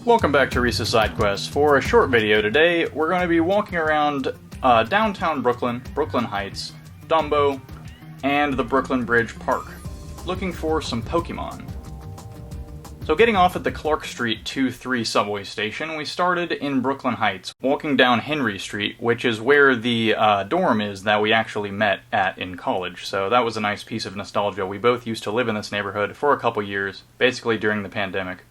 Welcome back to Reese's Sidequests. For a short video today, we're going to be walking around downtown Brooklyn, Brooklyn Heights, DUMBO, and the Brooklyn Bridge Park, looking for some Pokemon. So getting off at the Clark Street 2-3 subway station, we started in Brooklyn Heights, walking down Henry Street, which is where the dorm is that we actually met at in college. So that was a nice piece of nostalgia. We both used to live in this neighborhood for a couple years, basically during the pandemic.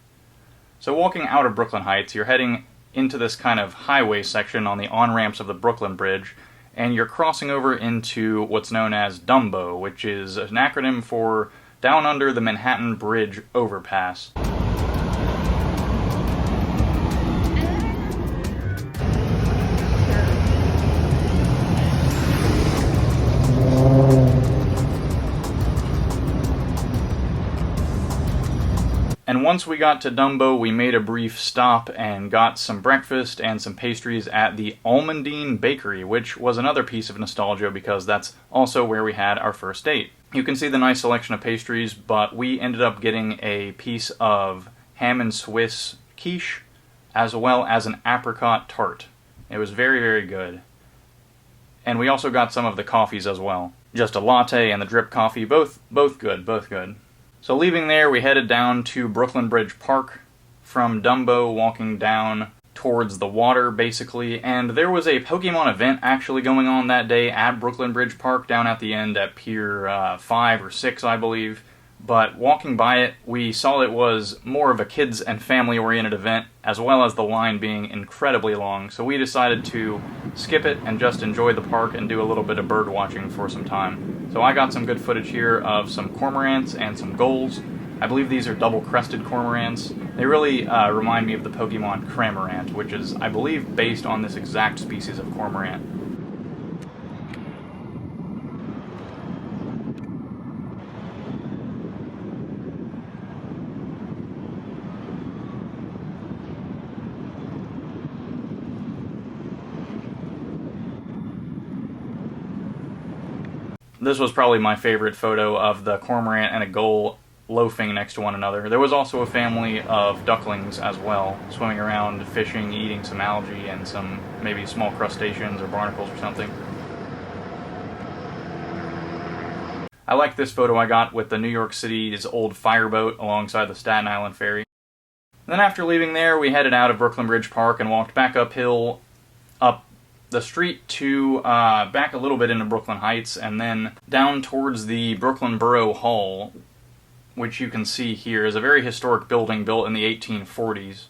So walking out of Brooklyn Heights, you're heading into this kind of highway section on the on-ramps of the Brooklyn Bridge, and you're crossing over into what's known as DUMBO, which is an acronym for Down Under the Manhattan Bridge Overpass. And once we got to DUMBO, we made a brief stop and got some breakfast and some pastries at the Almondine Bakery, which was another piece of nostalgia because that's also where we had our first date. You can see the nice selection of pastries, but we ended up getting a piece of ham and Swiss quiche as well as an apricot tart. It was very, very good. And we also got some of the coffees as well. Just a latte and the drip coffee, both good. So leaving there, we headed down to Brooklyn Bridge Park from DUMBO, walking down towards the water, basically. And there was a Pokemon event actually going on that day at Brooklyn Bridge Park, down at the end at Pier 5 or 6, I believe. But walking by it, we saw it was more of a kids and family-oriented event, as well as the line being incredibly long. So we decided to skip it and just enjoy the park and do a little bit of bird watching for some time. So I got some good footage here of some cormorants and some gulls. I believe these are double-crested cormorants. They really remind me of the Pokemon Cramorant, which is, I believe, based on this exact species of cormorant. This was probably my favorite photo of the cormorant and a gull loafing next to one another. There was also a family of ducklings as well, swimming around, fishing, eating some algae and some maybe small crustaceans or barnacles or something. I like this photo I got with the New York City's old fireboat alongside the Staten Island ferry. And then after leaving there, we headed out of Brooklyn Bridge Park and walked back uphill, up the street to back a little bit into Brooklyn Heights, and then down towards the Brooklyn Borough Hall, which you can see here is a very historic building built in the 1840s.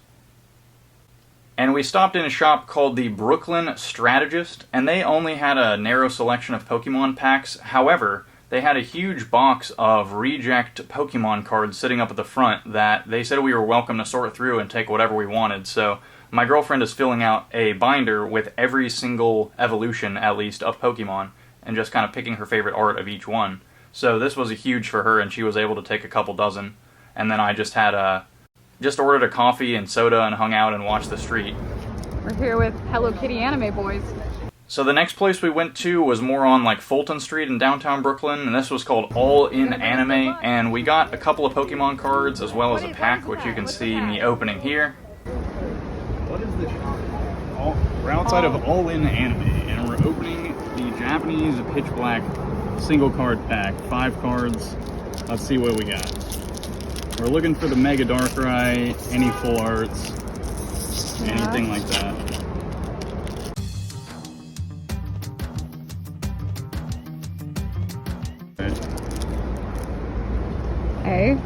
And we stopped in a shop called the Brooklyn Strategist, and they only had a narrow selection of Pokemon packs. However, they had a huge box of reject Pokemon cards sitting up at the front that they said we were welcome to sort through and take whatever we wanted. So my girlfriend is filling out a binder with every single evolution, at least, of Pokemon, and just kind of picking her favorite art of each one. So this was a huge for her, and she was able to take a couple dozen. And then I just had just ordered a coffee and soda and hung out and watched the street. We're here with Hello Kitty anime boys. So the next place we went to was more on like Fulton Street in downtown Brooklyn, and this was called All In Anime, and we got a couple of Pokemon cards as well as a pack, which you can see me opening here. What is the shop? We're outside of All In Anime, and we're opening the Japanese Pitch Black single card pack. 5 cards. Let's see what we got. We're looking for the Mega Darkrai, any full arts, anything like that. Hey.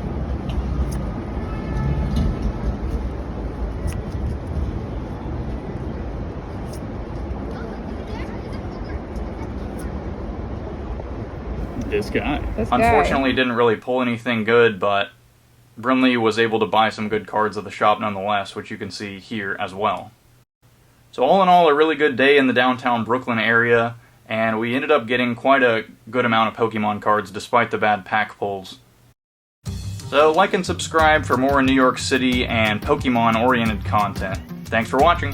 This guy. Unfortunately, didn't really pull anything good, but Brinly was able to buy some good cards at the shop nonetheless, which you can see here as well. So all in all, a really good day in the downtown Brooklyn area, and we ended up getting quite a good amount of Pokemon cards despite the bad pack pulls. So like and subscribe for more New York City and Pokemon-oriented content. Thanks for watching!